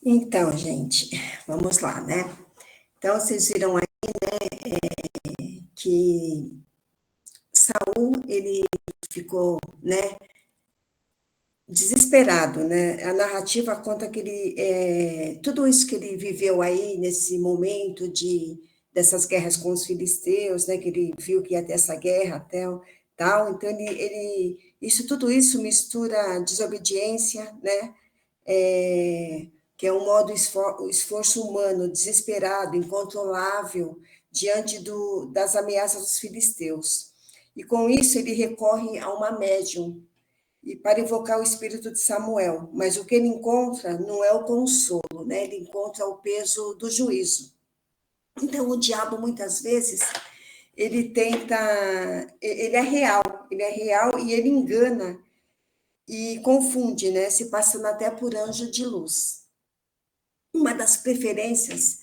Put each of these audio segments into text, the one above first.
Então, gente, vamos lá, né? Então, vocês viram aí que Saul, ele ficou, né, desesperado, né? A narrativa conta que tudo isso que ele viveu aí nesse momento dessas guerras com os filisteus, né? Que ele viu que ia ter essa guerra até tal. Então tudo isso mistura desobediência, né? Que é um modo esforço humano, desesperado, incontrolável, diante das ameaças dos filisteus. E com isso ele recorre a uma médium e para invocar o espírito de Samuel, mas o que ele encontra não é o consolo, né? Ele encontra o peso do juízo. Então o diabo muitas vezes ele é real e ele engana e confunde, né? Se passando até por anjo de luz. Uma das preferências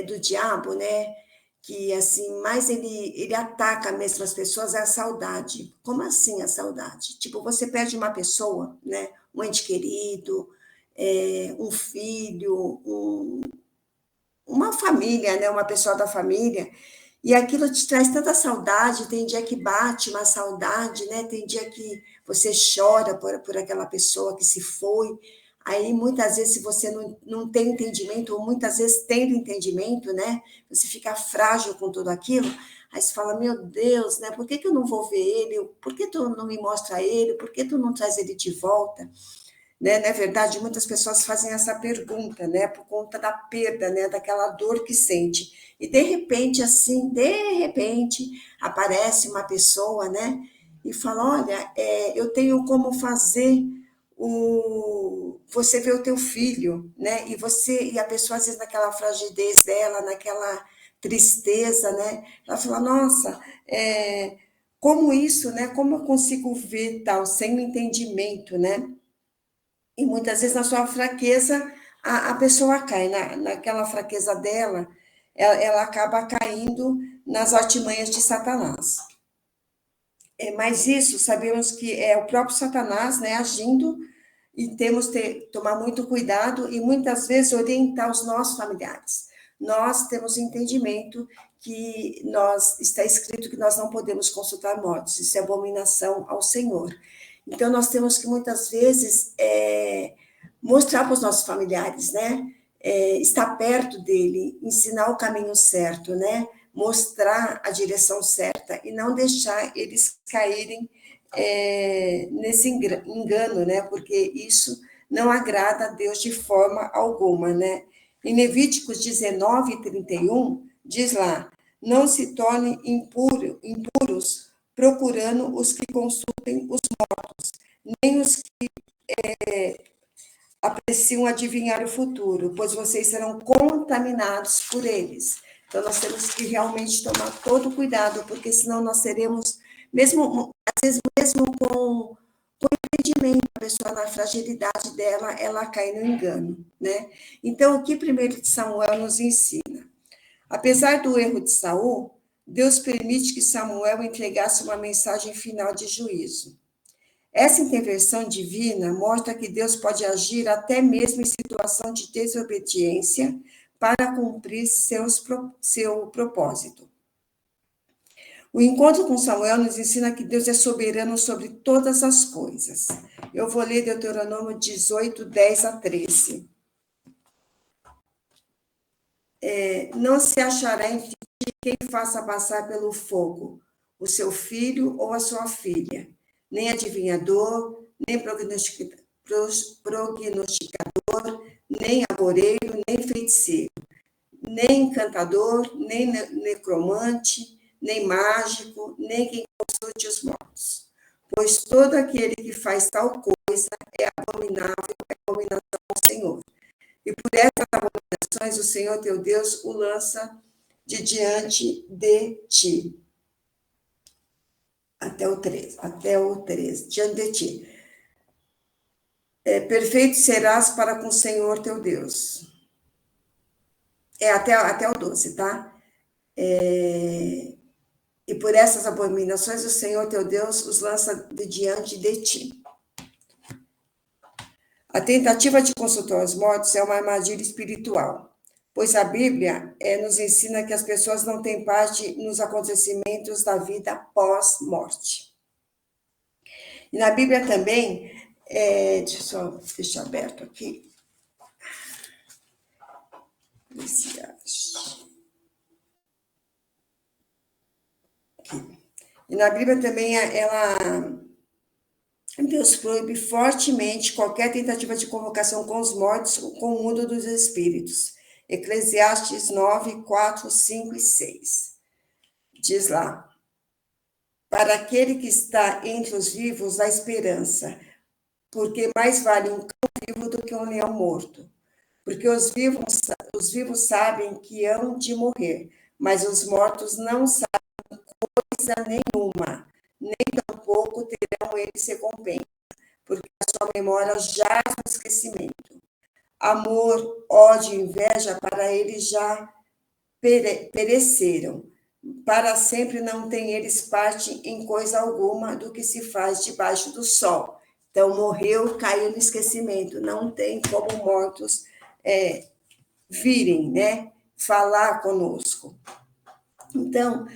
do diabo, né, que assim mais ele ataca mesmo as pessoas é a saudade. Como assim a saudade? Tipo, você perde uma pessoa, né, um ente querido, um filho, uma família, né, uma pessoa da família, e aquilo te traz tanta saudade. Tem dia que bate uma saudade, né? Tem dia que você chora por aquela pessoa que se foi. Aí, muitas vezes, se você não tem entendimento, ou muitas vezes tendo entendimento, né? Você fica frágil com tudo aquilo. Aí você fala, meu Deus, né? Por que que eu não vou ver ele? Por que tu não me mostra ele? Por que tu não traz ele de volta? Né? Na verdade, muitas pessoas fazem essa pergunta, né? Por conta da perda, né? Daquela dor que sente. E de repente, aparece uma pessoa, né? E fala, olha, eu tenho como fazer você ver o teu filho, né? E a pessoa, às vezes, naquela fragidez dela, naquela tristeza, né? Ela fala, nossa, como isso, né? Como eu consigo ver tal, sem o entendimento, né? E muitas vezes na sua fraqueza a pessoa cai, naquela fraqueza dela, ela acaba caindo nas artimanhas de Satanás. Mas isso sabemos que é o próprio Satanás, né, agindo, e temos que tomar muito cuidado e muitas vezes orientar os nossos familiares. Nós temos entendimento que está escrito que nós não podemos consultar mortos, isso é abominação ao Senhor. Então, nós temos que, muitas vezes, mostrar para os nossos familiares, né? Estar perto dele, ensinar o caminho certo, né? Mostrar a direção certa e não deixar eles caírem nesse engano, né? Porque isso não agrada a Deus de forma alguma, né? Em Levíticos 19:31, diz lá, não se tornem impuros procurando os que consultem os mortos, nem os que apreciam adivinhar o futuro, pois vocês serão contaminados por eles. Então, nós temos que realmente tomar todo cuidado, porque senão nós seremos, mesmo, às vezes, mesmo com entendimento, a pessoa na fragilidade dela, ela cai no engano, né? Então, o que primeiro de Samuel nos ensina? Apesar do erro de Saul, Deus permite que Samuel entregasse uma mensagem final de juízo. Essa intervenção divina mostra que Deus pode agir até mesmo em situação de desobediência para cumprir seu propósito. O encontro com Samuel nos ensina que Deus é soberano sobre todas as coisas. Eu vou ler Deuteronômio 18:10-13. Não se achará em ti quem faça passar pelo fogo o seu filho ou a sua filha, nem adivinhador, nem prognosticador, nem agoreiro, nem feiticeiro, nem encantador, nem necromante, nem mágico, nem quem consulte os mortos. Pois todo aquele que faz tal coisa é abominável ao Senhor. E por essas abominações o Senhor teu Deus o lança de diante de ti. Até o 13, diante de ti. Perfeito serás para com o Senhor teu Deus. Até o 12, tá? E por essas abominações o Senhor teu Deus os lança de diante de ti. A tentativa de consultar os mortos é uma armadilha espiritual, pois a Bíblia nos ensina que as pessoas não têm parte nos acontecimentos da vida pós-morte. E na Bíblia também, deixa eu só deixar aberto aqui. E na Bíblia também, Deus proíbe fortemente qualquer tentativa de convocação com os mortos, com o mundo dos espíritos. Eclesiastes 9, 4, 5 e 6. Diz lá: para aquele que está entre os vivos, há esperança, porque mais vale um cão vivo do que um leão morto. Porque os vivos sabem que hão de morrer, mas os mortos não sabem coisa nenhuma, nem tampouco terão eles recompensa, porque a sua memória jaz no esquecimento. Amor, ódio e inveja para eles já pereceram. Para sempre não têm eles parte em coisa alguma do que se faz debaixo do sol. Então, morreu, caiu no esquecimento. Não tem como mortos virem, né? Falar conosco. Então,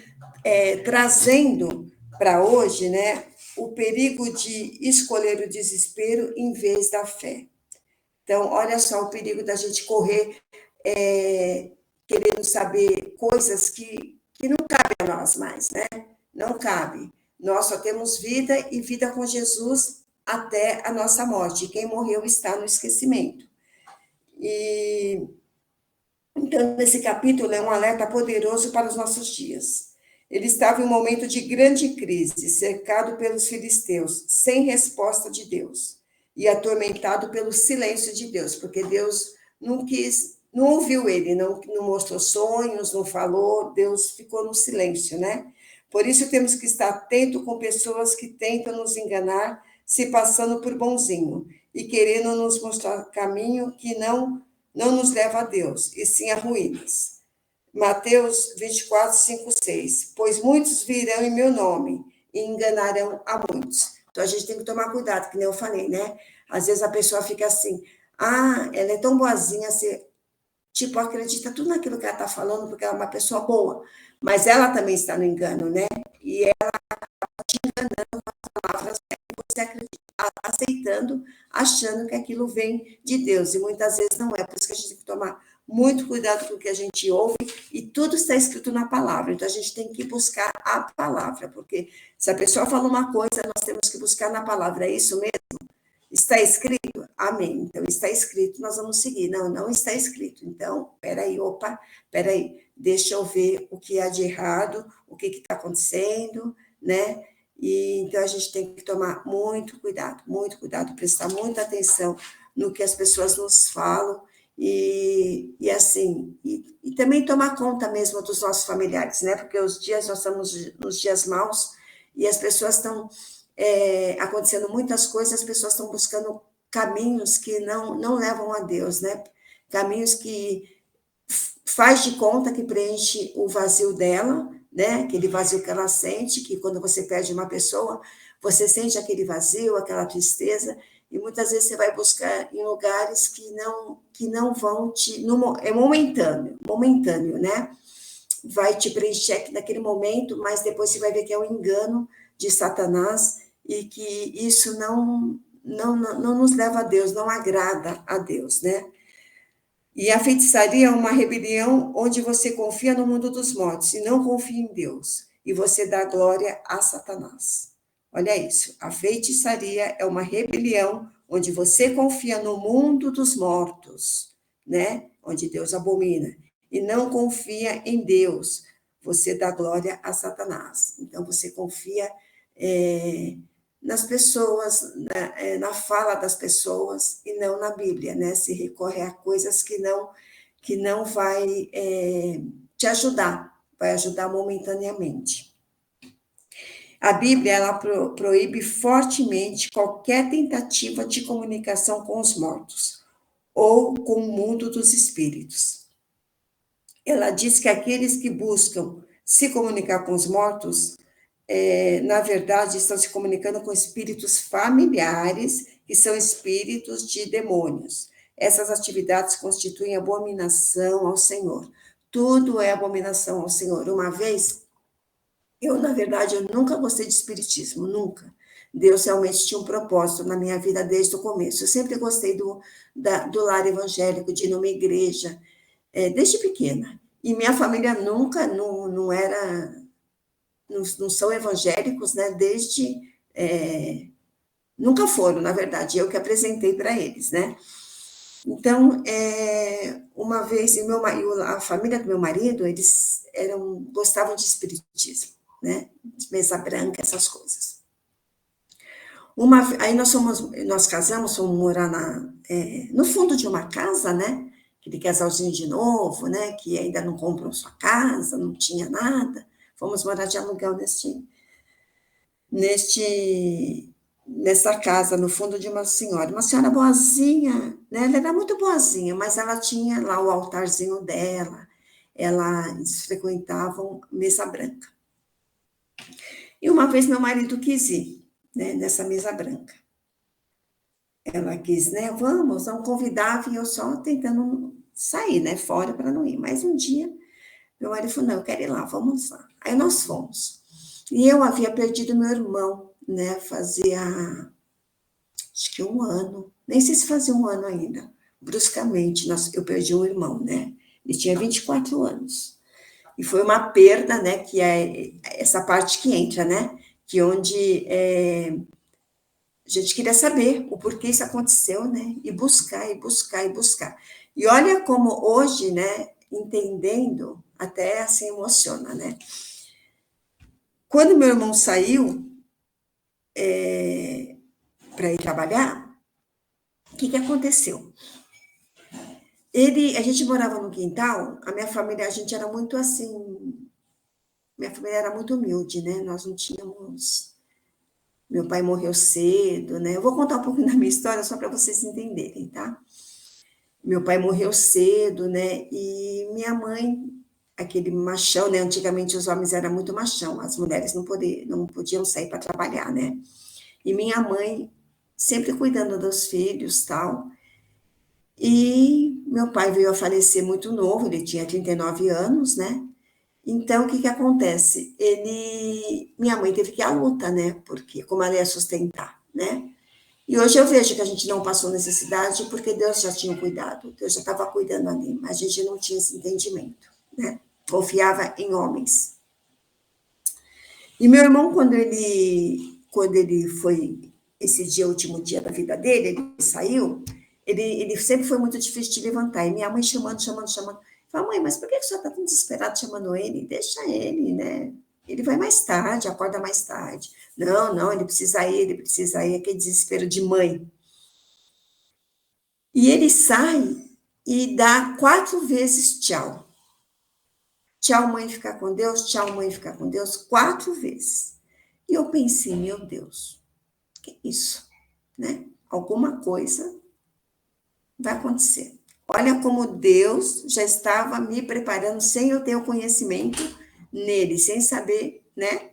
trazendo para hoje, né, o perigo de escolher o desespero em vez da fé. Então, olha só o perigo da gente correr querendo saber coisas que não cabem a nós mais, né? Não cabe. Nós só temos vida e vida com Jesus até a nossa morte. Quem morreu está no esquecimento. E então, nesse capítulo é um alerta poderoso para os nossos dias. Ele estava em um momento de grande crise, cercado pelos filisteus, sem resposta de Deus, e atormentado pelo silêncio de Deus, porque Deus não ouviu ele, não mostrou sonhos, não falou, Deus ficou no silêncio, né? Por isso temos que estar atento com pessoas que tentam nos enganar, se passando por bonzinho, e querendo nos mostrar caminho que não nos leva a Deus, e sim a ruínas. Mateus 24, 5, 6. Pois muitos virão em meu nome e enganarão a muitos. Então, a gente tem que tomar cuidado, que nem eu falei, né? Às vezes a pessoa fica assim, ela é tão boazinha, você, tipo, acredita tudo naquilo que ela está falando, porque ela é uma pessoa boa. Mas ela também está no engano, né? E ela está te enganando com as palavras que você acredita, aceitando, achando que aquilo vem de Deus. E muitas vezes não é. Por isso que a gente tem que tomar muito cuidado com o que a gente ouve, e tudo está escrito na palavra. Então, a gente tem que buscar a palavra, porque se a pessoa fala uma coisa, nós temos que buscar na palavra. É isso mesmo? Está escrito? Amém. Então, está escrito, nós vamos seguir. Não, não está escrito. Então, peraí, deixa eu ver o que há de errado, o que está acontecendo, né? E, então, a gente tem que tomar muito cuidado, prestar muita atenção no que as pessoas nos falam, e assim, e também tomar conta mesmo dos nossos familiares, né? Porque nós estamos nos dias maus, e as pessoas estão acontecendo muitas coisas, as pessoas estão buscando caminhos que não levam a Deus, né? Caminhos que faz de conta que preenche o vazio dela, né? Aquele vazio que ela sente, que quando você perde uma pessoa, você sente aquele vazio, aquela tristeza, e muitas vezes você vai buscar em lugares que não vão te... É momentâneo, né? Vai te preencher aqui naquele momento, mas depois você vai ver que é um engano de Satanás, e que isso não nos leva a Deus, não agrada a Deus, né? E a feitiçaria é uma rebelião onde você confia no mundo dos mortos e não confia em Deus, e você dá glória a Satanás. Olha isso, a feitiçaria é uma rebelião onde você confia no mundo dos mortos, né? Onde Deus abomina, e não confia em Deus, você dá glória a Satanás. Então, você confia nas pessoas, na fala das pessoas, e não na Bíblia, né? Se recorre a coisas que não vai te ajudar, vai ajudar momentaneamente. A Bíblia, ela proíbe fortemente qualquer tentativa de comunicação com os mortos ou com o mundo dos espíritos. Ela diz que aqueles que buscam se comunicar com os mortos, na verdade, estão se comunicando com espíritos familiares que são espíritos de demônios. Essas atividades constituem abominação ao Senhor. Tudo é abominação ao Senhor. Uma vez, na verdade, eu nunca gostei de espiritismo, nunca. Deus realmente tinha um propósito na minha vida desde o começo. Eu sempre gostei do lar evangélico, de ir numa igreja, desde pequena. E minha família nunca, não era, não são evangélicos, né? Nunca foram, na verdade, eu que apresentei para eles, né? Então, uma vez, a família do meu marido, eles gostavam de espiritismo, né? De mesa branca, essas coisas. Aí nós casamos, fomos morar no fundo de uma casa, né? Aquele casalzinho de novo, né? Que ainda não comprou sua casa, não tinha nada. Fomos morar de aluguel nessa casa, no fundo de uma senhora boazinha, né? Ela era muito boazinha, mas ela tinha lá o altarzinho dela, eles frequentavam mesa branca. E uma vez meu marido quis ir, né, nessa mesa branca. Ela quis, né, vamos convidava, e eu só tentando sair, né, fora para não ir. Mas um dia, meu marido falou, não, eu quero ir lá, vamos lá. Aí nós fomos. E eu havia perdido meu irmão, né, fazia, acho que 1 ano, nem sei se fazia 1 ano ainda. Bruscamente, eu perdi um irmão, né, ele tinha 24 anos. E foi uma perda, né, que é essa parte que entra, né, que onde a gente queria saber o porquê isso aconteceu, né? E buscar, e buscar, e buscar. E olha como hoje, né, entendendo, até assim emociona, né? Quando meu irmão saiu para ir trabalhar, o que aconteceu? A gente morava no quintal, a minha família, a gente era muito assim, minha família era muito humilde, né? Nós não tínhamos. Meu pai morreu cedo, né? Eu vou contar um pouquinho da minha história só para vocês entenderem, tá? Meu pai morreu cedo, né? E minha mãe, aquele machão, né? Antigamente os homens eram muito machão, as mulheres não podiam sair para trabalhar, né? E minha mãe sempre cuidando dos filhos, tal. E meu pai veio a falecer muito novo, ele tinha 39 anos, né? Então, o que acontece? Minha mãe teve que ir à luta, né? Porque como ela ia sustentar, né? E hoje eu vejo que a gente não passou necessidade porque Deus já tinha cuidado, Deus já estava cuidando ali, mas a gente não tinha esse entendimento, né? Confiava em homens. E meu irmão, quando ele foi, esse dia, o último dia da vida dele, ele saiu, ele sempre foi muito difícil de levantar. E minha mãe chamando. Falei, mãe, mas por que você está tão desesperado chamando ele? Deixa ele, né? Ele vai mais tarde, acorda mais tarde. Não, ele precisa ir, aquele desespero de mãe. E ele sai e dá 4 vezes tchau. Tchau, mãe, ficar com Deus, tchau, mãe, ficar com Deus, 4 vezes. E eu pensei, meu Deus, que isso, né? Alguma coisa vai acontecer. Olha como Deus já estava me preparando sem eu ter o conhecimento nele, sem saber, né?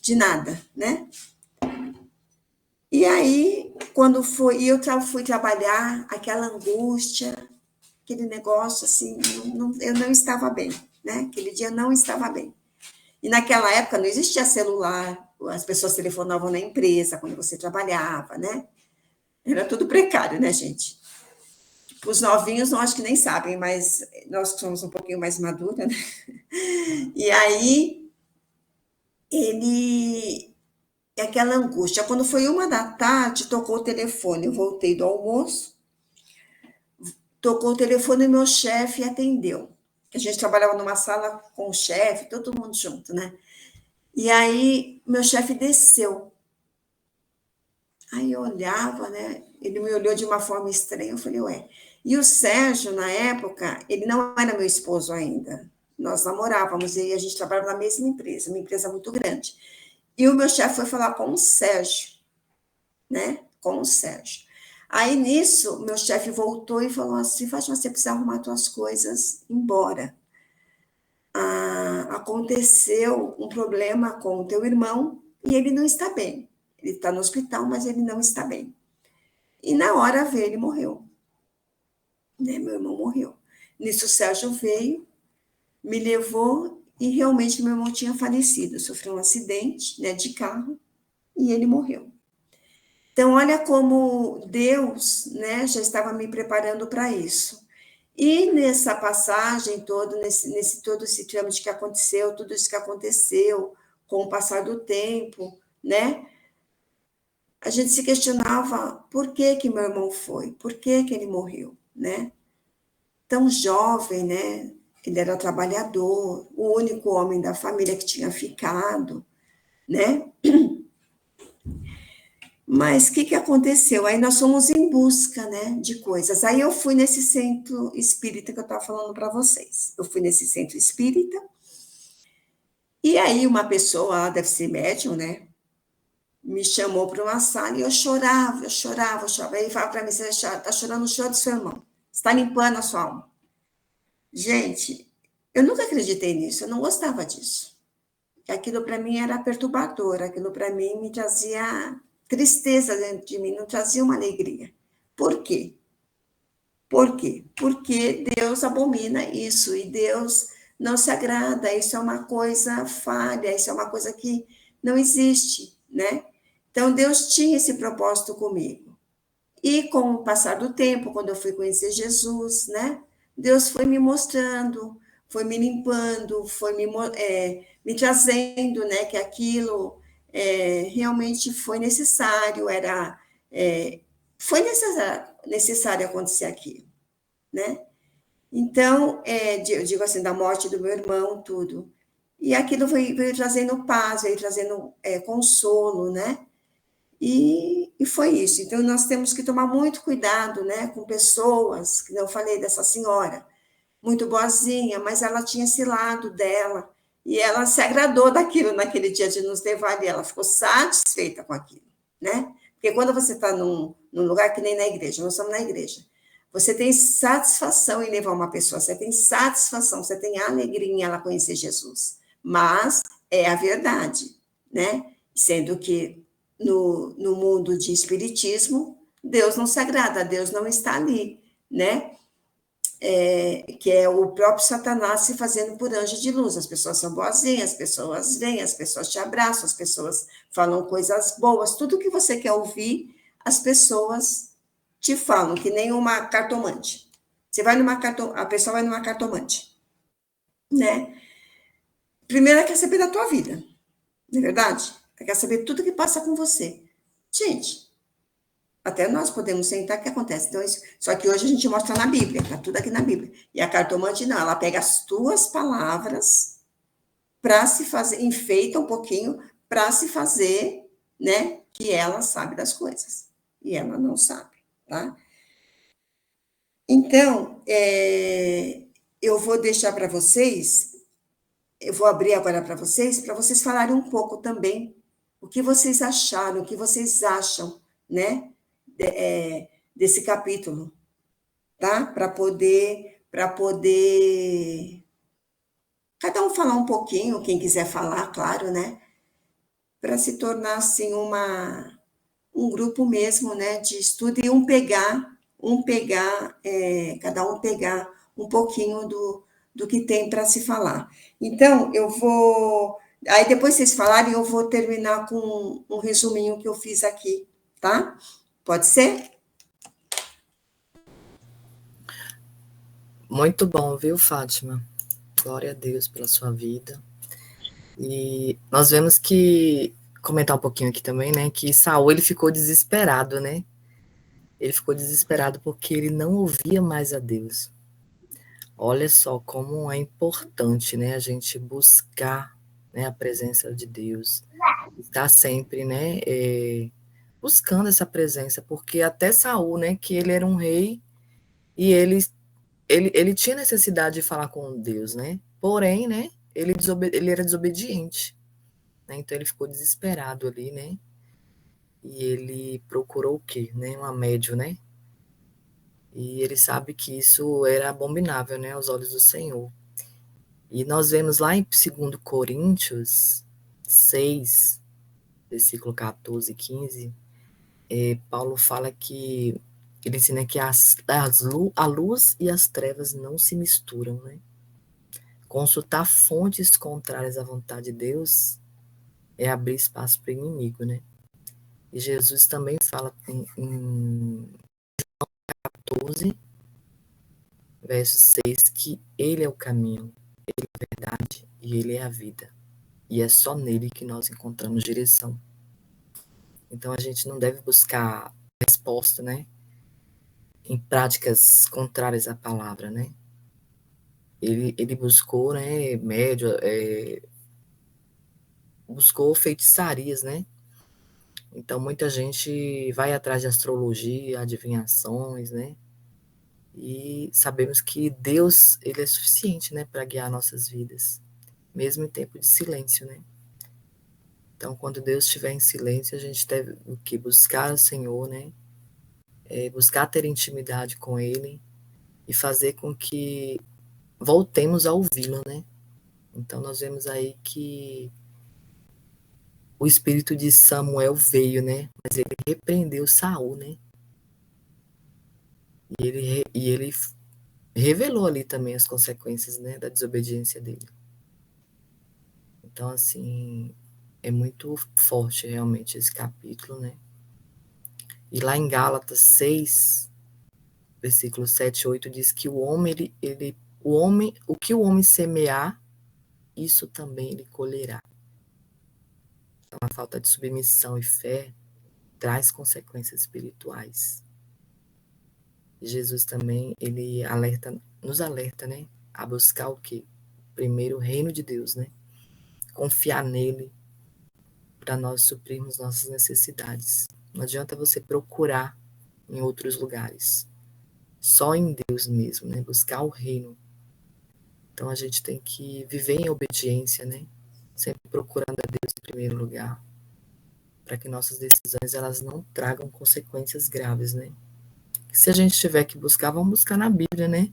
De nada, né? E aí, quando eu fui trabalhar, aquela angústia, aquele negócio assim, eu não estava bem, né? Aquele dia eu não estava bem. E naquela época não existia celular, as pessoas telefonavam na empresa quando você trabalhava, né? Era tudo precário, né, gente? Os novinhos não acho que nem sabem, mas nós que somos um pouquinho mais maduros, né? E aí, aquela angústia. Quando foi 1 da tarde, tocou o telefone. Eu voltei do almoço, tocou o telefone e meu chefe atendeu. A gente trabalhava numa sala com o chefe, todo mundo junto, né? E aí, meu chefe desceu. Aí eu olhava, né? Ele me olhou de uma forma estranha. Eu falei, ué. E o Sérgio, na época, ele não era meu esposo ainda. Nós namorávamos e a gente trabalhava na mesma empresa, uma empresa muito grande. E o meu chefe foi falar com o Sérgio, né? Com o Sérgio. Aí, nisso, meu chefe voltou e falou assim, Fátima, você precisa arrumar suas coisas embora. Aconteceu um problema com o teu irmão e ele não está bem. ele está no hospital, mas ele não está bem. E na hora veio, ele morreu. Né? Meu irmão morreu. Nisso o Sérgio veio, me levou e realmente meu irmão tinha falecido, sofreu um acidente, né, de carro e ele morreu. Então, olha como Deus, né, já estava me preparando para isso. E nessa passagem toda, nesse todo esse trâmite que aconteceu, tudo isso que aconteceu com o passar do tempo, né, a gente se questionava por que que meu irmão foi, por que que ele morreu, né? Tão jovem, né? Ele era trabalhador, o único homem da família que tinha ficado, né? Mas o que aconteceu? Aí nós fomos em busca, né, de coisas. Aí eu fui nesse centro espírita que eu estava falando para vocês. Eu fui nesse centro espírita, e aí uma pessoa, deve ser médium, né, me chamou para uma sala e eu chorava, eu chorava, eu chorava. Aí ele falava para mim, você está chorando o choro do seu irmão, está limpando a sua alma. Gente, eu nunca acreditei nisso, eu não gostava disso. Aquilo para mim era perturbador, aquilo para mim me trazia tristeza dentro de mim, não trazia uma alegria. Por quê? Por quê? Porque Deus abomina isso e Deus não se agrada, isso é uma coisa falha, isso é uma coisa que não existe, né? Então Deus tinha esse propósito comigo. E com o passar do tempo, quando eu fui conhecer Jesus, né? Deus foi me mostrando, foi me limpando, foi me trazendo, né? Que aquilo realmente foi necessário, foi necessário acontecer aquilo, né? Então, eu digo assim, da morte do meu irmão, tudo. E aquilo veio trazendo paz, veio trazendo consolo, né? E foi isso. Então, nós temos que tomar muito cuidado, né, com pessoas, que eu falei dessa senhora, muito boazinha, mas ela tinha esse lado dela, e ela se agradou daquilo naquele dia de nos levar ali, ela ficou satisfeita com aquilo, né? Porque quando você está num lugar que nem na igreja, nós estamos na igreja, você tem satisfação em levar uma pessoa, você tem satisfação, você tem alegria em ela conhecer Jesus, mas é a verdade, né? Sendo que no mundo de espiritismo, Deus não se agrada, Deus não está ali, né? Que é o próprio Satanás se fazendo por anjo de luz. As pessoas são boazinhas, as pessoas vêm, as pessoas te abraçam, as pessoas falam coisas boas, tudo que você quer ouvir, as pessoas te falam, que nem uma cartomante. Você vai a pessoa vai numa cartomante, né? Primeiro ela quer saber da tua vida, não é verdade? Ela quer saber tudo que passa com você. Gente, até nós podemos sentar, o que acontece? Então, só que hoje a gente mostra na Bíblia, está tudo aqui na Bíblia. E a cartomante não, ela pega as tuas palavras para se fazer, enfeita um pouquinho para se fazer, né, que ela sabe das coisas. E ela não sabe, tá? Então, eu vou deixar para vocês, eu vou abrir agora para vocês falarem um pouco também o que vocês acharam, o que vocês acham, né, desse capítulo, tá? Para poder cada um falar um pouquinho, quem quiser falar, claro, né? Para se tornar assim um grupo mesmo, né, de estudo e cada um pegar um pouquinho do que tem para se falar. Então, aí depois vocês falarem, eu vou terminar com um resuminho que eu fiz aqui, tá? Pode ser? Muito bom, viu, Fátima? Glória a Deus pela sua vida. E nós vemos que, comentar um pouquinho aqui também, né, que Saul, ele ficou desesperado, né? Ele ficou desesperado porque ele não ouvia mais a Deus. Olha só como é importante, né, a gente buscar, né, a presença de Deus, estar sempre, né, buscando essa presença, porque até Saul, né, que ele era um rei e ele tinha necessidade de falar com Deus, né? Porém, né, ele era desobediente, né? Então ele ficou desesperado ali, né? E ele procurou o quê? Né? Uma médium, né? E ele sabe que isso era abominável, né, aos olhos do Senhor. E nós vemos lá em 2 Coríntios 6, versículo 14 e 15, Paulo fala que ele ensina que a luz e as trevas não se misturam, né? Consultar fontes contrárias à vontade de Deus é abrir espaço para o inimigo, né? E Jesus também fala em 14, verso 6, que ele é o caminho, ele é a verdade e ele é a vida. E é só nele que nós encontramos direção. Então a gente não deve buscar resposta, né? Em práticas contrárias à palavra, né? Ele buscou, né, buscou feitiçarias, né? Então muita gente vai atrás de astrologia, adivinhações, né? E sabemos que Deus, ele é suficiente, né, para guiar nossas vidas, mesmo em tempo de silêncio, né? Então, quando Deus estiver em silêncio, a gente deve o que buscar o Senhor, né? Buscar ter intimidade com Ele e fazer com que voltemos a ouvi-lo, né? Então, nós vemos aí que o espírito de Samuel veio, né? Mas ele repreendeu Saul, né? E ele revelou ali também as consequências, né, da desobediência dele. Então, assim, é muito forte realmente esse capítulo, né? E lá em Gálatas 6, versículo 7 e 8, diz que o que o homem semear, isso também ele colherá. Então, a falta de submissão e fé traz consequências espirituais. E Jesus também, ele nos alerta, né? A buscar o quê? Primeiro o reino de Deus, né? Confiar nele para nós suprirmos nossas necessidades. Não adianta você procurar em outros lugares. Só em Deus mesmo, né? Buscar o reino. Então a gente tem que viver em obediência, né? Sempre procurando a Deus em primeiro lugar, para que nossas decisões elas não tragam consequências graves, né? Se a gente tiver que buscar, vamos buscar na Bíblia, né?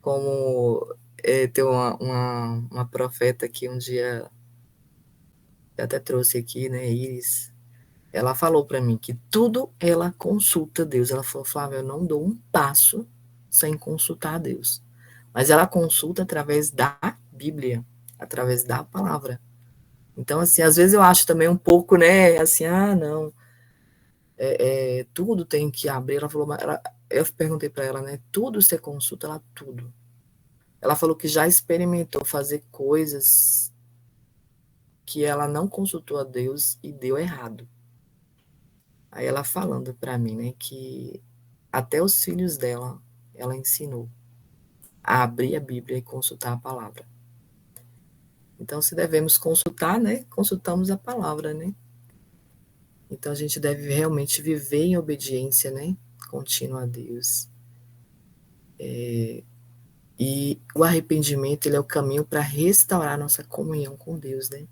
Como tem uma profeta que um dia eu até trouxe aqui, né, Iris, ela falou para mim que tudo ela consulta Deus. Ela falou, Flávia, eu não dou um passo sem consultar a Deus. Mas ela consulta através da Bíblia, através da palavra. Então, assim, às vezes eu acho também um pouco, né, assim, não, tudo tem que abrir. Ela falou, eu perguntei para ela, né, tudo você consulta? Ela, tudo. Ela falou que já experimentou fazer coisas que ela não consultou a Deus e deu errado. Aí ela falando para mim, né, que até os filhos dela, ela ensinou a abrir a Bíblia e consultar a palavra. Então, se devemos consultar, né, consultamos a palavra, né? Então, a gente deve realmente viver em obediência, né, contínua a Deus. E o arrependimento, ele é o caminho para restaurar nossa comunhão com Deus, né?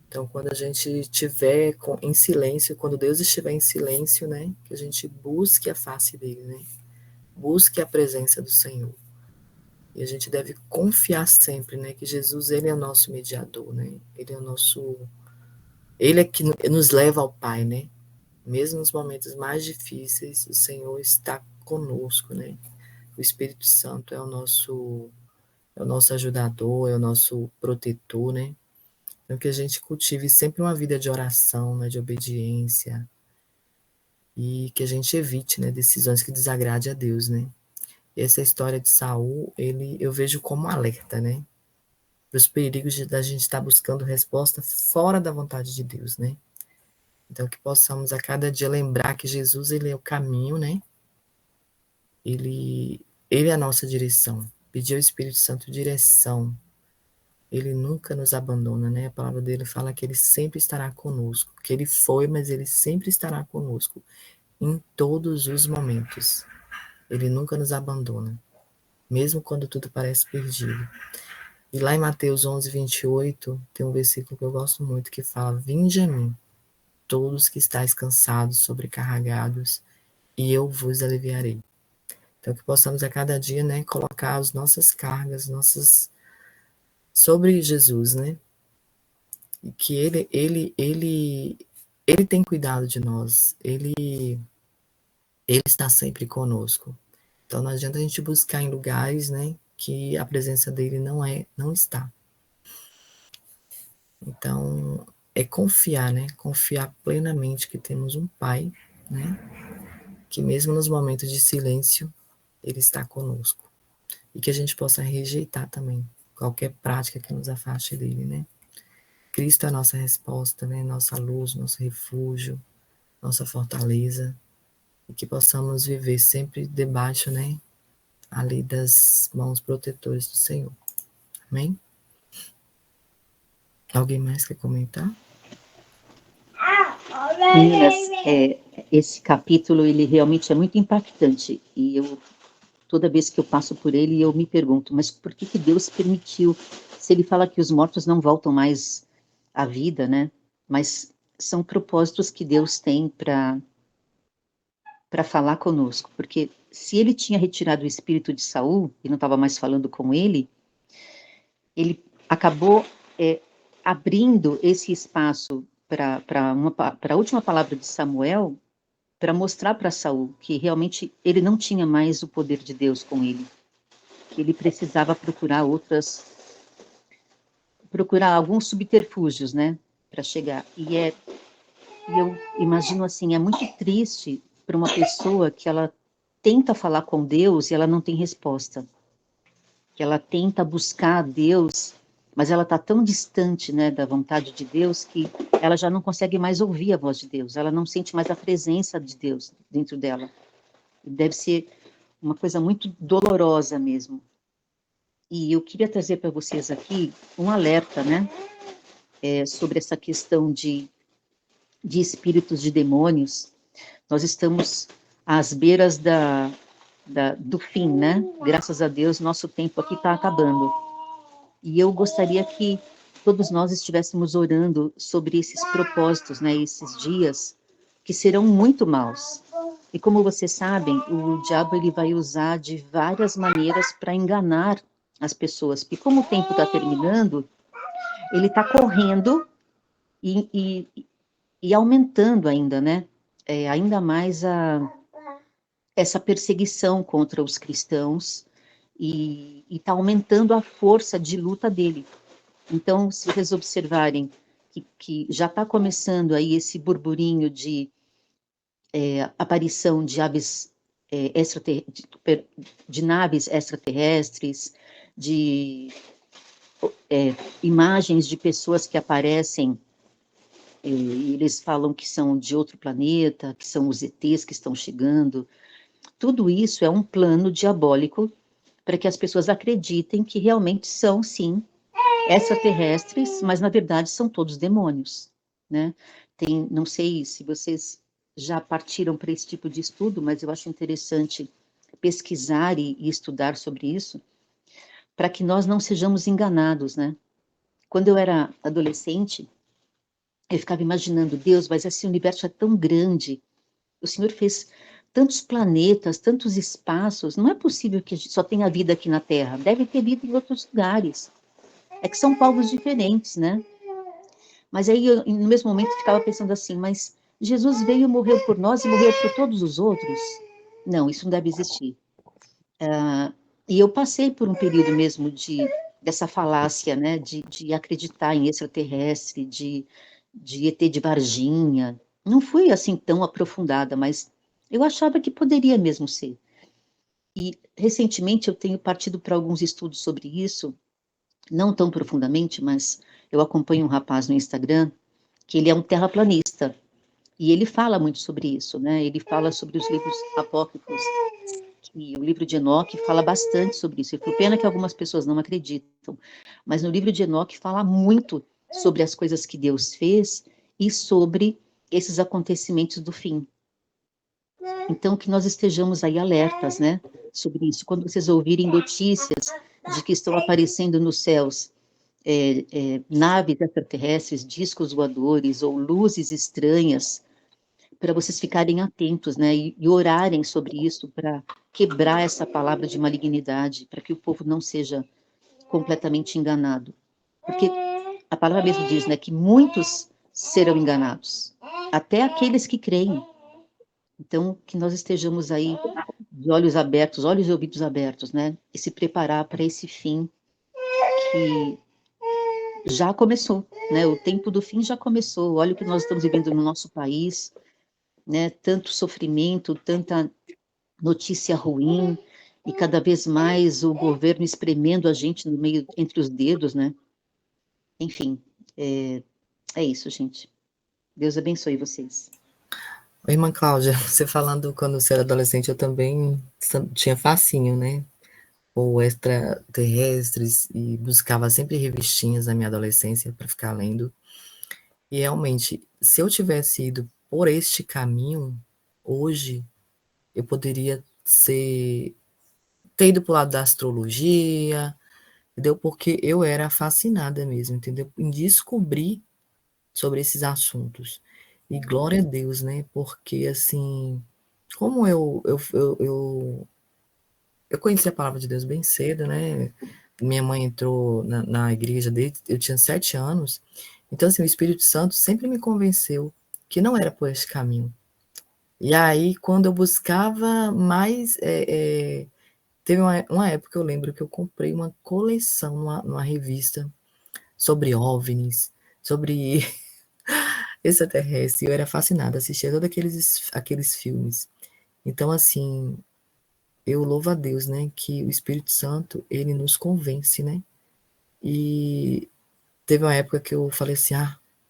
Então, quando a gente estiver em silêncio, quando Deus estiver em silêncio, né, que a gente busque a face dele, né? Busque a presença do Senhor. E a gente deve confiar sempre, né, que Jesus, ele é o nosso mediador, né? Ele é que nos leva ao Pai, né? Mesmo nos momentos mais difíceis, o Senhor está conosco, né? O Espírito Santo é o nosso ajudador, é o nosso protetor, né? Então, que a gente cultive sempre uma vida de oração, né, de obediência, e que a gente evite, né, decisões que desagradem a Deus, né? E essa história de Saul, eu vejo como um alerta, né? Para os perigos da gente estar buscando resposta fora da vontade de Deus, né? Então, que possamos a cada dia lembrar que Jesus, ele é o caminho, né? Ele é a nossa direção. Pedir ao Espírito Santo direção. Ele nunca nos abandona, né? A palavra dele fala que ele sempre estará conosco. Que ele foi, mas ele sempre estará conosco. Em todos os momentos. Ele nunca nos abandona. Mesmo quando tudo parece perdido. E lá em Mateus 11, 28, tem um versículo que eu gosto muito que fala: Vinde a mim, todos que estáis cansados, sobrecarregados, e eu vos aliviarei. Então, que possamos a cada dia, né, colocar as nossas cargas, sobre Jesus, né? e que ele tem cuidado de nós, ele está sempre conosco. Então não adianta a gente buscar em lugares, né, que a presença dele não está. Então é confiar, né, confiar plenamente que temos um Pai, né, que mesmo nos momentos de silêncio ele está conosco e que a gente possa rejeitar também qualquer prática que nos afaste dele, né? Cristo é a nossa resposta, né? Nossa luz, nosso refúgio, nossa fortaleza, e que possamos viver sempre debaixo, né, ali das mãos protetoras do Senhor. Amém? Alguém mais quer comentar? Meninas, esse capítulo, ele realmente é muito impactante, e toda vez que eu passo por ele, eu me pergunto, mas por que Deus permitiu? Se ele fala que os mortos não voltam mais à vida, né? Mas são propósitos que Deus tem para falar conosco, porque se ele tinha retirado o espírito de Saul e não estava mais falando com ele acabou abrindo esse espaço para a última palavra de Samuel, para mostrar para Saul que realmente ele não tinha mais o poder de Deus com ele, que ele precisava procurar alguns subterfúgios, né, para chegar. E eu imagino assim, é muito triste para uma pessoa que ela tenta falar com Deus e ela não tem resposta, que ela tenta buscar Deus, mas ela está tão distante, né, da vontade de Deus que ela já não consegue mais ouvir a voz de Deus, ela não sente mais a presença de Deus dentro dela. Deve ser uma coisa muito dolorosa mesmo. E eu queria trazer para vocês aqui um alerta, né, sobre essa questão de espíritos de demônios. Nós estamos às beiras do fim, né? Graças a Deus, nosso tempo aqui está acabando. E eu gostaria que todos nós estivéssemos orando sobre esses propósitos, né? Esses dias que serão muito maus. E como vocês sabem, o diabo ele vai usar de várias maneiras para enganar as pessoas. Porque como o tempo está terminando, ele está correndo e aumentando ainda, né? Ainda mais essa perseguição contra os cristãos e está aumentando a força de luta dele. Então, se vocês observarem que já está começando aí esse burburinho de aparição de aves de naves extraterrestres, de imagens de pessoas que aparecem e eles falam que são de outro planeta, que são os ETs que estão chegando. Tudo isso é um plano diabólico para que as pessoas acreditem que realmente são, sim, extraterrestres, mas na verdade são todos demônios, né? Não sei se vocês já partiram para esse tipo de estudo, mas eu acho interessante pesquisar e estudar sobre isso, para que nós não sejamos enganados, né? Quando eu era adolescente, eu ficava imaginando, Deus, mas esse universo é tão grande, o Senhor fez tantos planetas, tantos espaços, não é possível que a gente só tenha vida aqui na Terra, deve ter vida em outros lugares. É que são povos diferentes, né? Mas aí, eu, no mesmo momento, ficava pensando assim, mas Jesus veio, morreu por nós e morreu por todos os outros? Não, isso não deve existir. E eu passei por um período mesmo dessa falácia, né, de acreditar em extraterrestre, de ET de Varginha. Não fui assim tão aprofundada, mas eu achava que poderia mesmo ser. E recentemente eu tenho partido para alguns estudos sobre isso, não tão profundamente, mas eu acompanho um rapaz no Instagram que ele é um terraplanista e ele fala muito sobre isso, né? Ele fala sobre os livros apócrifos e o livro de Enoque fala bastante sobre isso. Ele falou, pena que algumas pessoas não acreditam, mas no livro de Enoque fala muito sobre as coisas que Deus fez e sobre esses acontecimentos do fim. Então, que nós estejamos aí alertas, né, sobre isso. Quando vocês ouvirem notícias de que estão aparecendo nos céus naves extraterrestres, discos voadores ou luzes estranhas, para vocês ficarem atentos, né, e orarem sobre isso para quebrar essa palavra de malignidade, para que o povo não seja completamente enganado. Porque a palavra mesmo diz, né, que muitos serão enganados, até aqueles que creem. Então, que nós estejamos aí de olhos abertos, olhos e ouvidos abertos, né, e se preparar para esse fim que já começou, né, o tempo do fim já começou. Olha o que nós estamos vivendo no nosso país, né, tanto sofrimento, tanta notícia ruim, e cada vez mais o governo espremendo a gente no meio, entre os dedos, né? Enfim, é isso, gente. Deus abençoe vocês. Oi, irmã Cláudia, você falando quando você era adolescente, eu também tinha fascínio, né? Ou extraterrestres, e buscava sempre revistinhas na minha adolescência para ficar lendo. E realmente, se eu tivesse ido por este caminho, hoje, eu poderia ter ido para o lado da astrologia, entendeu? Porque eu era fascinada mesmo, entendeu? Em descobrir sobre esses assuntos. E glória a Deus, né? Porque, assim, como eu conheci a palavra de Deus bem cedo, né? Minha mãe entrou na igreja desde eu tinha 7 anos. Então, assim, o Espírito Santo sempre me convenceu que não era por esse caminho. E aí, quando eu buscava mais, teve uma época, eu lembro que eu comprei uma coleção numa revista sobre OVNIs, sobre extraterrestre. Eu era fascinada, assistia todos aqueles filmes. Então, assim, eu louvo a Deus, né, que o Espírito Santo, ele nos convence, né? E teve uma época que eu falei assim,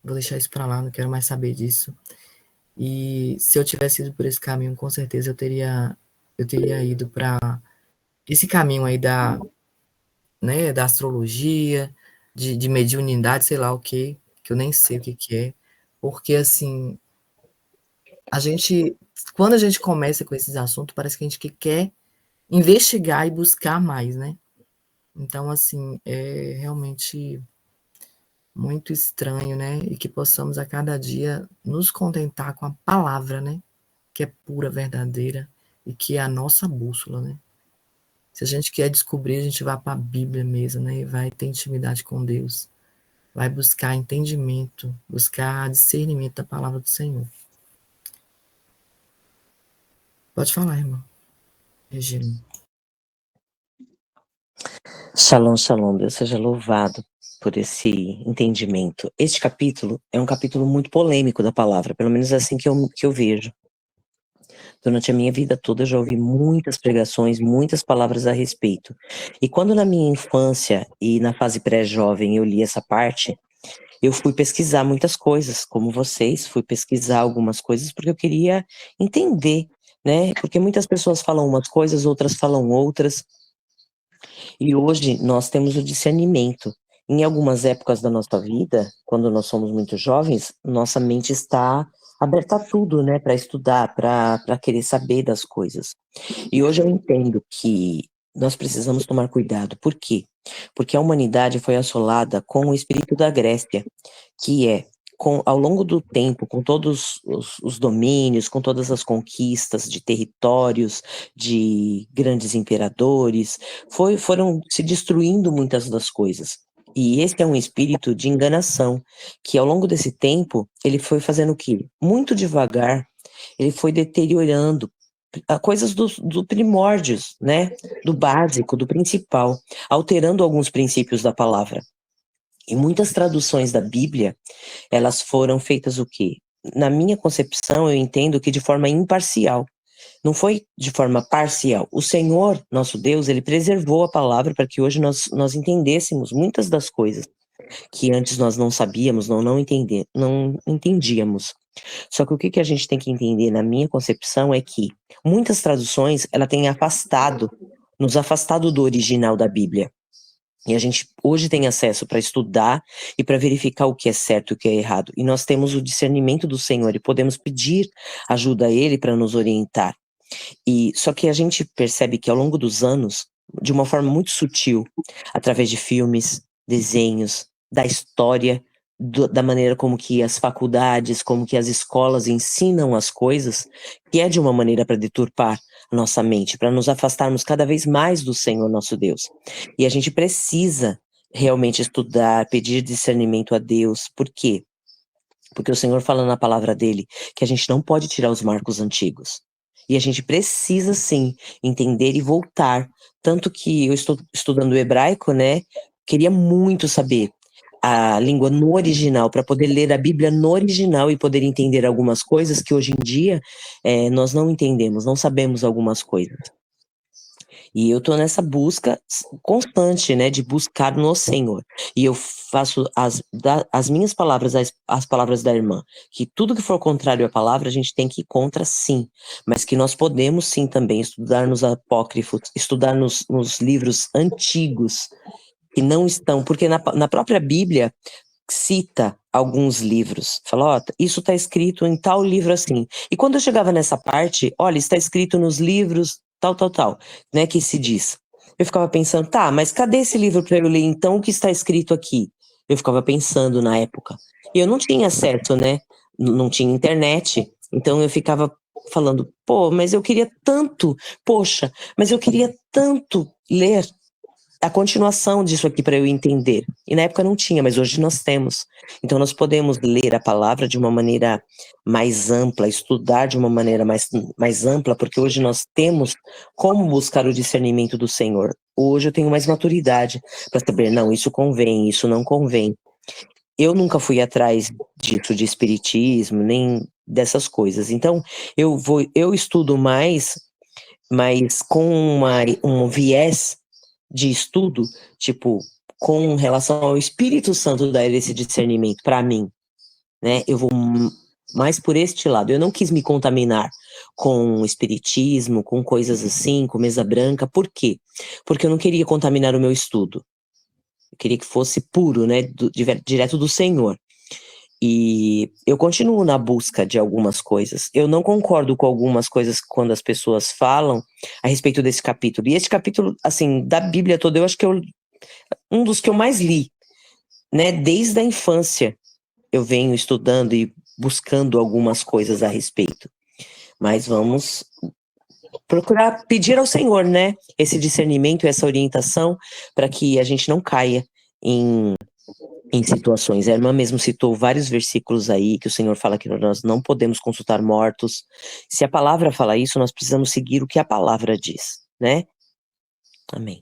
vou deixar isso para lá, não quero mais saber disso. E se eu tivesse ido por esse caminho, com certeza eu teria ido para esse caminho aí da astrologia, de mediunidade, sei lá o que eu nem sei o que é, porque assim, quando a gente começa com esses assuntos, parece que a gente quer investigar e buscar mais, né? Então, assim, é realmente muito estranho, né? E que possamos a cada dia nos contentar com a palavra, né? Que é pura, verdadeira e que é a nossa bússola, né? Se a gente quer descobrir, a gente vai para a Bíblia mesmo, né? E vai ter intimidade com Deus. Vai buscar entendimento, buscar discernimento da palavra do Senhor. Pode falar, irmão. Regina. Shalom, shalom. Deus seja louvado por esse entendimento. Este capítulo é um capítulo muito polêmico da palavra, pelo menos assim que eu vejo. Durante a minha vida toda eu já ouvi muitas pregações, muitas palavras a respeito. E quando na minha infância e na fase pré-jovem eu li essa parte, eu fui pesquisar muitas coisas, como vocês, fui pesquisar algumas coisas porque eu queria entender, né? Porque muitas pessoas falam umas coisas, outras falam outras. E hoje nós temos o discernimento. Em algumas épocas da nossa vida, quando nós somos muito jovens, nossa mente está aberta a tudo, né, para estudar, para querer saber das coisas. E hoje eu entendo que nós precisamos tomar cuidado. Por quê? Porque a humanidade foi assolada com o espírito da Grécia, que é ao longo do tempo, com todos os domínios, com todas as conquistas de territórios, de grandes imperadores, foram se destruindo muitas das coisas. E esse é um espírito de enganação, que ao longo desse tempo, ele foi fazendo o quê? Muito devagar, ele foi deteriorando coisas do primórdios, né? Do básico, do principal, alterando alguns princípios da palavra. E muitas traduções da Bíblia, elas foram feitas o quê? Na minha concepção, eu entendo que de forma imparcial. Não foi de forma parcial. O Senhor, nosso Deus, ele preservou a palavra para que hoje nós entendêssemos muitas das coisas que antes nós não sabíamos, não entendíamos. Só que o que a gente tem que entender, na minha concepção, é que muitas traduções, ela tem nos afastado do original da Bíblia. E a gente hoje tem acesso para estudar e para verificar o que é certo e o que é errado. E nós temos o discernimento do Senhor e podemos pedir ajuda a Ele para nos orientar. E só que a gente percebe que ao longo dos anos, de uma forma muito sutil, através de filmes, desenhos, da história, da maneira como que as faculdades, como que as escolas ensinam as coisas, que é de uma maneira para deturpar a nossa mente, para nos afastarmos cada vez mais do Senhor nosso Deus. E a gente precisa realmente estudar, pedir discernimento a Deus. Por quê? Porque o Senhor fala na palavra dele que a gente não pode tirar os marcos antigos. E a gente precisa, sim, entender e voltar. Tanto que eu estou estudando o hebraico, né? Queria muito saber a língua no original, para poder ler a Bíblia no original e poder entender algumas coisas que hoje em dia nós não entendemos, não sabemos algumas coisas. E eu estou nessa busca constante, né, de buscar no Senhor. E eu faço as minhas palavras, as palavras da irmã, que tudo que for contrário à palavra, a gente tem que ir contra, sim. Mas que nós podemos, sim, também estudar nos apócrifos, estudar nos livros antigos, que não estão, porque na própria Bíblia cita alguns livros, fala, ó, isso está escrito em tal livro assim. E quando eu chegava nessa parte, olha, está escrito nos livros tal, né, que se diz. Eu ficava pensando, tá, mas cadê esse livro para eu ler então o que está escrito aqui? Eu ficava pensando na época. E eu não tinha acesso, né? Não tinha internet. Então eu ficava falando, pô, mas eu queria tanto, poxa, mas eu queria tanto ler a continuação disso aqui para eu entender. E na época não tinha, mas hoje nós temos. Então nós podemos ler a palavra de uma maneira mais ampla, estudar de uma maneira mais ampla, porque hoje nós temos como buscar o discernimento do Senhor. Hoje eu tenho mais maturidade para saber, não, isso convém, isso não convém. Eu nunca fui atrás disso, de espiritismo, nem dessas coisas. Então eu estudo mais, mas com um viés de estudo, tipo, com relação ao Espírito Santo dar esse discernimento para mim, né? Eu vou mais por este lado. Eu não quis me contaminar com espiritismo, com coisas assim, com mesa branca. Por quê? Porque eu não queria contaminar o meu estudo. Eu queria que fosse puro, né? Direto do Senhor. E eu continuo na busca de algumas coisas. Eu não concordo com algumas coisas quando as pessoas falam a respeito desse capítulo. E esse capítulo, assim, da Bíblia toda, eu acho que é um dos que eu mais li, né? Desde a infância eu venho estudando e buscando algumas coisas a respeito. Mas vamos procurar pedir ao Senhor, né? Esse discernimento, essa orientação, para que a gente não caia em situações. A irmã mesmo citou vários versículos aí que o Senhor fala que nós não podemos consultar mortos. Se a palavra fala isso, nós precisamos seguir o que a palavra diz, né? Amém.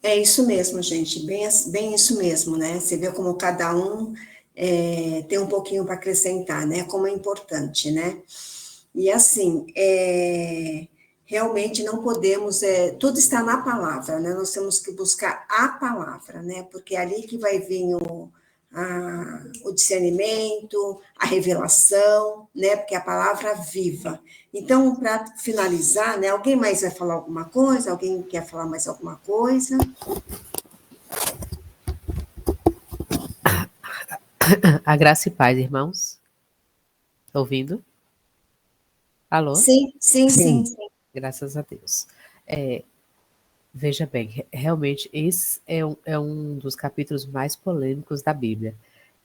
É isso mesmo, gente, bem isso mesmo, né? Você vê como cada um tem um pouquinho para acrescentar, né? Como é importante, né? E assim, realmente não podemos, tudo está na palavra, né? Nós temos que buscar a palavra, né? Porque é ali que vai vir o discernimento, a revelação, né? Porque a palavra viva. Então, para finalizar, né? Alguém mais vai falar alguma coisa? Alguém quer falar mais alguma coisa? A graça e paz, irmãos. Tá ouvindo? Alô? Sim, sim, sim, sim. Graças a Deus. Veja bem, realmente esse é um dos capítulos mais polêmicos da Bíblia.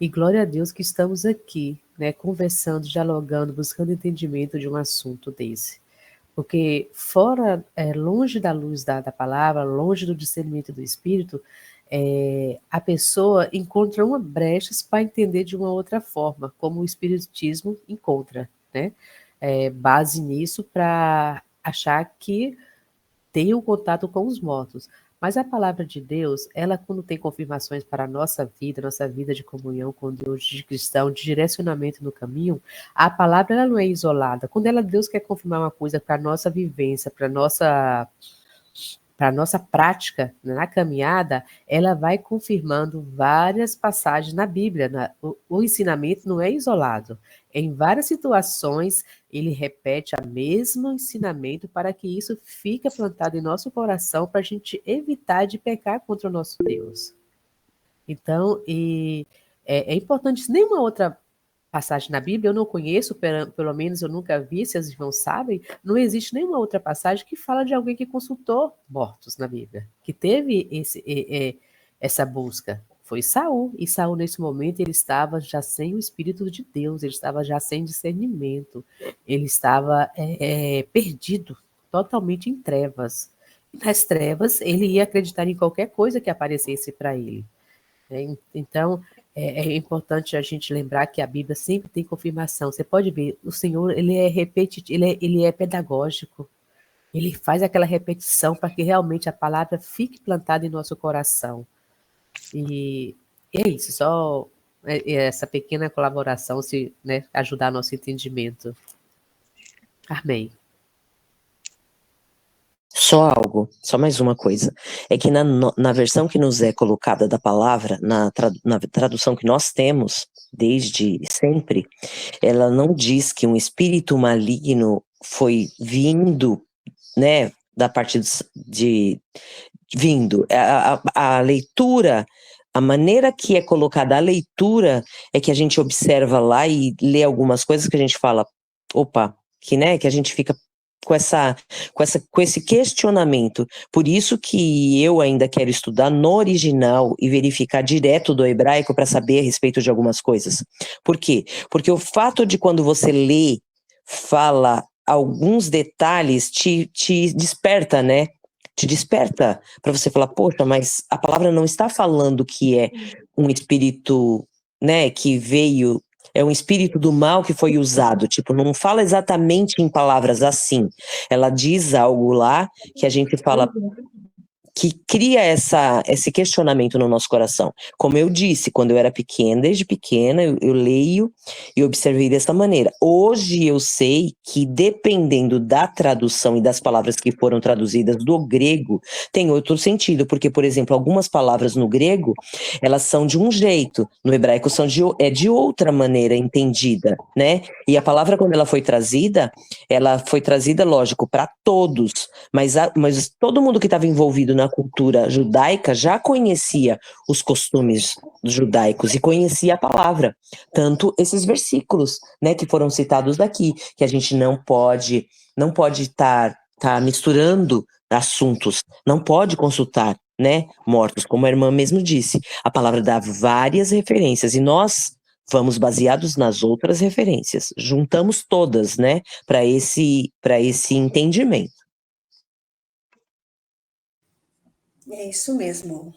E glória a Deus que estamos aqui, né, conversando, dialogando, buscando entendimento de um assunto desse. Porque fora, longe da luz da palavra, longe do discernimento do Espírito, a pessoa encontra uma brecha para entender de uma outra forma, como o Espiritismo encontra, né? Base nisso para achar que tem um contato com os mortos. Mas a palavra de Deus, ela quando tem confirmações para a nossa vida de comunhão com Deus, de cristão, de direcionamento no caminho, a palavra ela não é isolada. Quando Deus quer confirmar uma coisa para a nossa vivência, para a nossa prática na caminhada, ela vai confirmando várias passagens na Bíblia. O ensinamento não é isolado. Em várias situações, ele repete o mesmo ensinamento para que isso fique plantado em nosso coração, para a gente evitar de pecar contra o nosso Deus. Então, é importante, nenhuma outra passagem na Bíblia, eu não conheço, pelo menos eu nunca vi, se os irmãos sabem, não existe nenhuma outra passagem que fala de alguém que consultou mortos na Bíblia, que teve essa busca. Foi Saul, e Saul nesse momento ele estava já sem o Espírito de Deus, ele estava já sem discernimento, ele estava perdido, totalmente em trevas. nas trevas, ele ia acreditar em qualquer coisa que aparecesse para ele, né? Então, é importante a gente lembrar que a Bíblia sempre tem confirmação. Você pode ver, o Senhor, ele é repetitivo, ele é pedagógico. Ele faz aquela repetição para que realmente a palavra fique plantada em nosso coração. E é isso, só essa pequena colaboração, se, né, ajudar nosso entendimento. Amém. Só algo, só mais uma coisa. É que na versão que nos é colocada da palavra, na tradução que nós temos desde sempre, ela não diz que um espírito maligno foi vindo, né, da parte vindo. A leitura, a maneira que é colocada a leitura é que a gente observa lá e lê algumas coisas que a gente fala, opa, que, né, que a gente fica com esse questionamento. Por isso que eu ainda quero estudar no original e verificar direto do hebraico para saber a respeito de algumas coisas. Por quê? Porque o fato de quando você lê, fala alguns detalhes, te desperta, né? Te desperta para você falar, poxa, mas a palavra não está falando que é um espírito, né, que veio, é um espírito do mal que foi usado, tipo, não fala exatamente em palavras assim. Ela diz algo lá que a gente fala, que cria esse questionamento no nosso coração. Como eu disse, quando eu era pequena, desde pequena, eu leio e observei dessa maneira. Hoje eu sei que, dependendo da tradução e das palavras que foram traduzidas do grego, tem outro sentido, porque, por exemplo, algumas palavras no grego, elas são de um jeito, no hebraico é de outra maneira entendida, né? E a palavra, quando ela foi trazida, lógico, para todos, mas todo mundo que estava envolvido na cultura judaica já conhecia os costumes judaicos e conhecia a palavra. Tanto esses versículos, né, que foram citados daqui, que a gente não pode estar misturando assuntos, não pode consultar, né, mortos, como a irmã mesmo disse. A palavra dá várias referências e nós vamos baseados nas outras referências. Juntamos todas, né, para esse entendimento. É isso mesmo,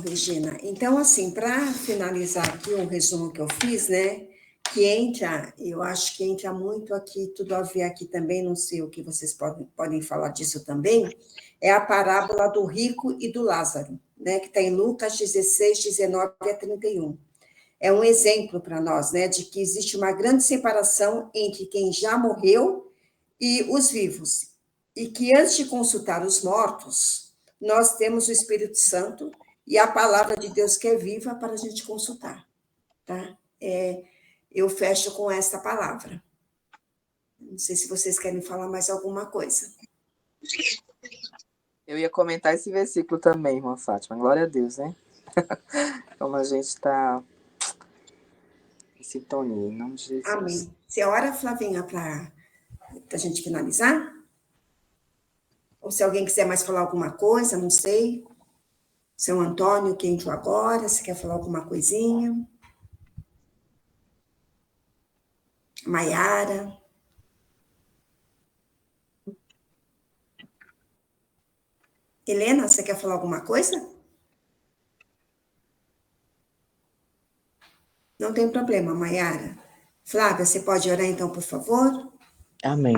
Regina. Então, assim, para finalizar aqui o resumo que eu fiz, né? Que entra, eu acho que entra muito aqui, tudo a ver aqui também, não sei o que vocês podem falar disso também, é a parábola do rico e do Lázaro, né? Que está em Lucas 16, 19 a 31. É um exemplo para nós, né? De que existe uma grande separação entre quem já morreu e os vivos. E que antes de consultar os mortos, nós temos o Espírito Santo e a palavra de Deus que é viva para a gente consultar, tá? Eu fecho com esta palavra. Não sei se vocês querem falar mais alguma coisa. Eu ia comentar esse versículo também, irmã Fátima. Glória a Deus, né? Como a gente está em sintonia, em nome de Jesus. Amém. Se é hora, Flavinha, para a gente finalizar? Ou se alguém quiser mais falar alguma coisa, não sei. Seu Antônio, que entrou agora, se quer falar alguma coisinha. Maiara. Helena, você quer falar alguma coisa? Não tem problema, Maiara. Flávia, você pode orar então, por favor? Amém.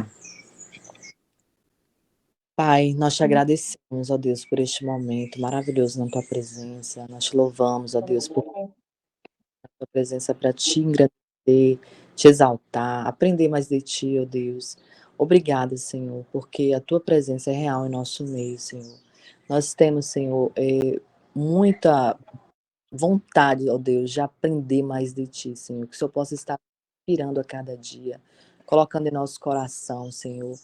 Pai, nós te agradecemos, ó Deus, por este momento maravilhoso na tua presença. Nós te louvamos, ó Deus, por tua presença para te engrandecer, te exaltar, aprender mais de ti, ó Deus. Obrigada, Senhor, porque a tua presença é real em nosso meio, Senhor. Nós temos, Senhor, muita vontade, ó Deus, de aprender mais de ti, Senhor. Que o Senhor possa estar inspirando a cada dia, colocando em nosso coração, Senhor,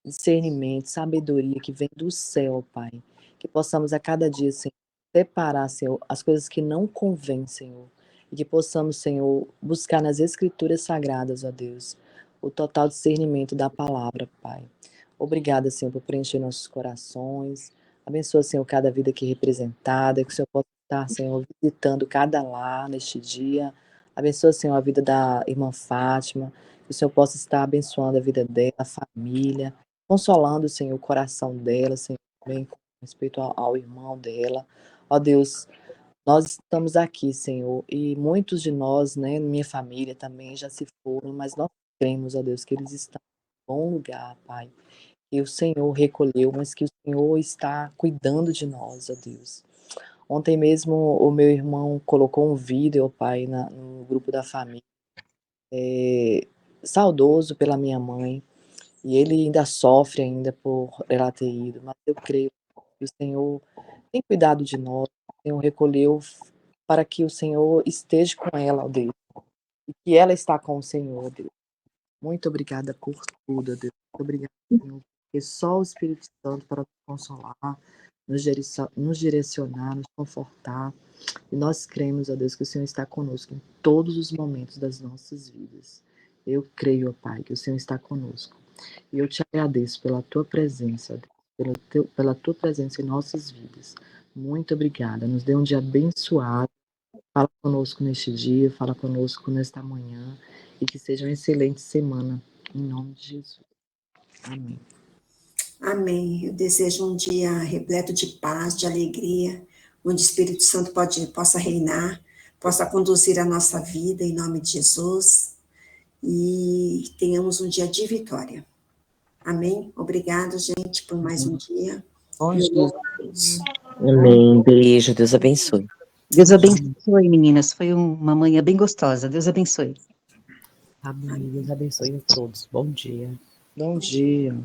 discernimento, sabedoria que vem do céu, Pai. Que possamos a cada dia, Senhor, separar, Senhor, as coisas que não convêm, Senhor. E que possamos, Senhor, buscar nas Escrituras Sagradas, ó Deus, o total discernimento da palavra, Pai. Obrigada, Senhor, por preencher nossos corações. Abençoa, Senhor, cada vida aqui representada. Que o Senhor possa estar, Senhor, visitando cada lar neste dia. Abençoa, Senhor, a vida da irmã Fátima. Que o Senhor possa estar abençoando a vida dela, a família, consolando, Senhor, o coração dela, Senhor, também com respeito ao irmão dela. Ó Deus, nós estamos aqui, Senhor, e muitos de nós, né, minha família também já se foram, mas nós cremos, ó Deus, que eles estão em bom lugar, Pai. Que o Senhor recolheu, mas que o Senhor está cuidando de nós, ó Deus. Ontem mesmo o meu irmão colocou um vídeo, ó Pai, no grupo da família, saudoso pela minha mãe, e ele ainda sofre ainda por ela ter ido, mas eu creio que o Senhor tem cuidado de nós, o Senhor recolheu para que o Senhor esteja com ela, ó Deus, e que ela está com o Senhor, ó Deus. Muito obrigada por tudo, ó Deus. Muito obrigada, Senhor, porque só o Espírito Santo para nos consolar, nos direcionar, nos confortar. E nós cremos, ó Deus, que o Senhor está conosco em todos os momentos das nossas vidas. Eu creio, ó Pai, que o Senhor está conosco. E eu te agradeço pela tua presença, ó Deus, pela tua presença em nossas vidas. Muito obrigada. Nos dê um dia abençoado. Fala conosco neste dia, fala conosco nesta manhã. E que seja uma excelente semana. Em nome de Jesus. Amém. Amém. Eu desejo um dia repleto de paz, de alegria, onde o Espírito Santo possa reinar, possa conduzir a nossa vida em nome de Jesus e tenhamos um dia de vitória. Amém? Obrigado, gente, por mais um dia. Bom E eu dia. louvo a Deus. Amém. Beijo, Deus abençoe. Deus abençoe, meninas. Foi uma manhã bem gostosa. Deus abençoe. Amém. Deus abençoe a todos. Bom dia. Bom dia.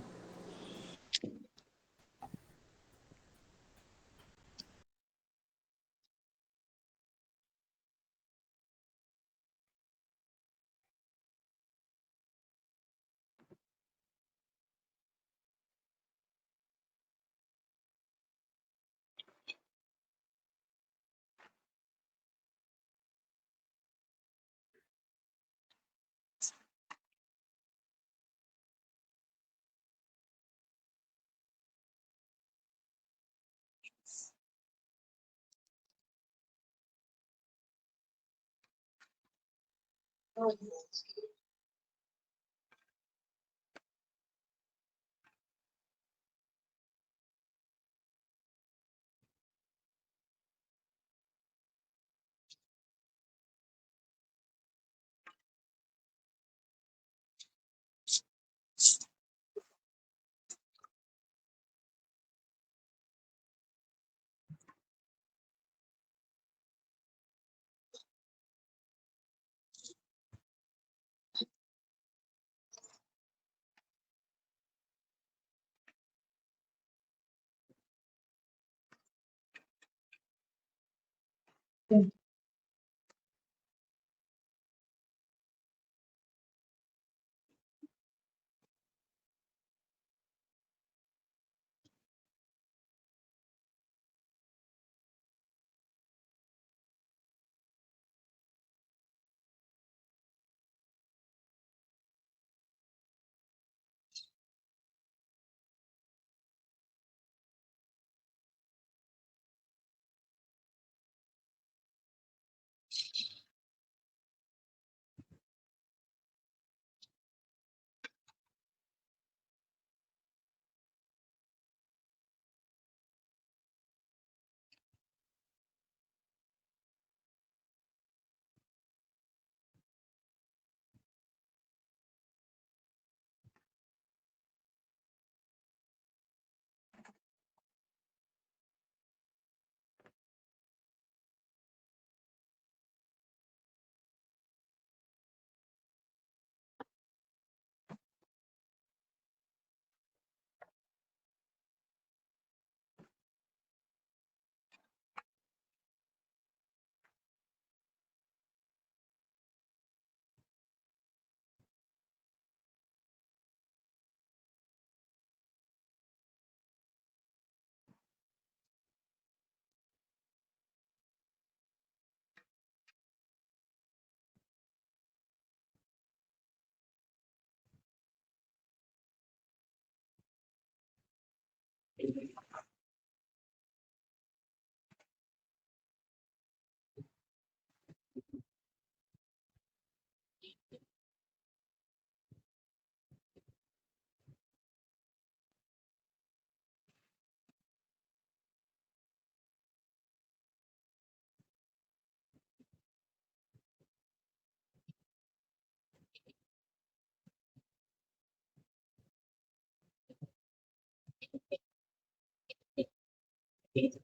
Eita.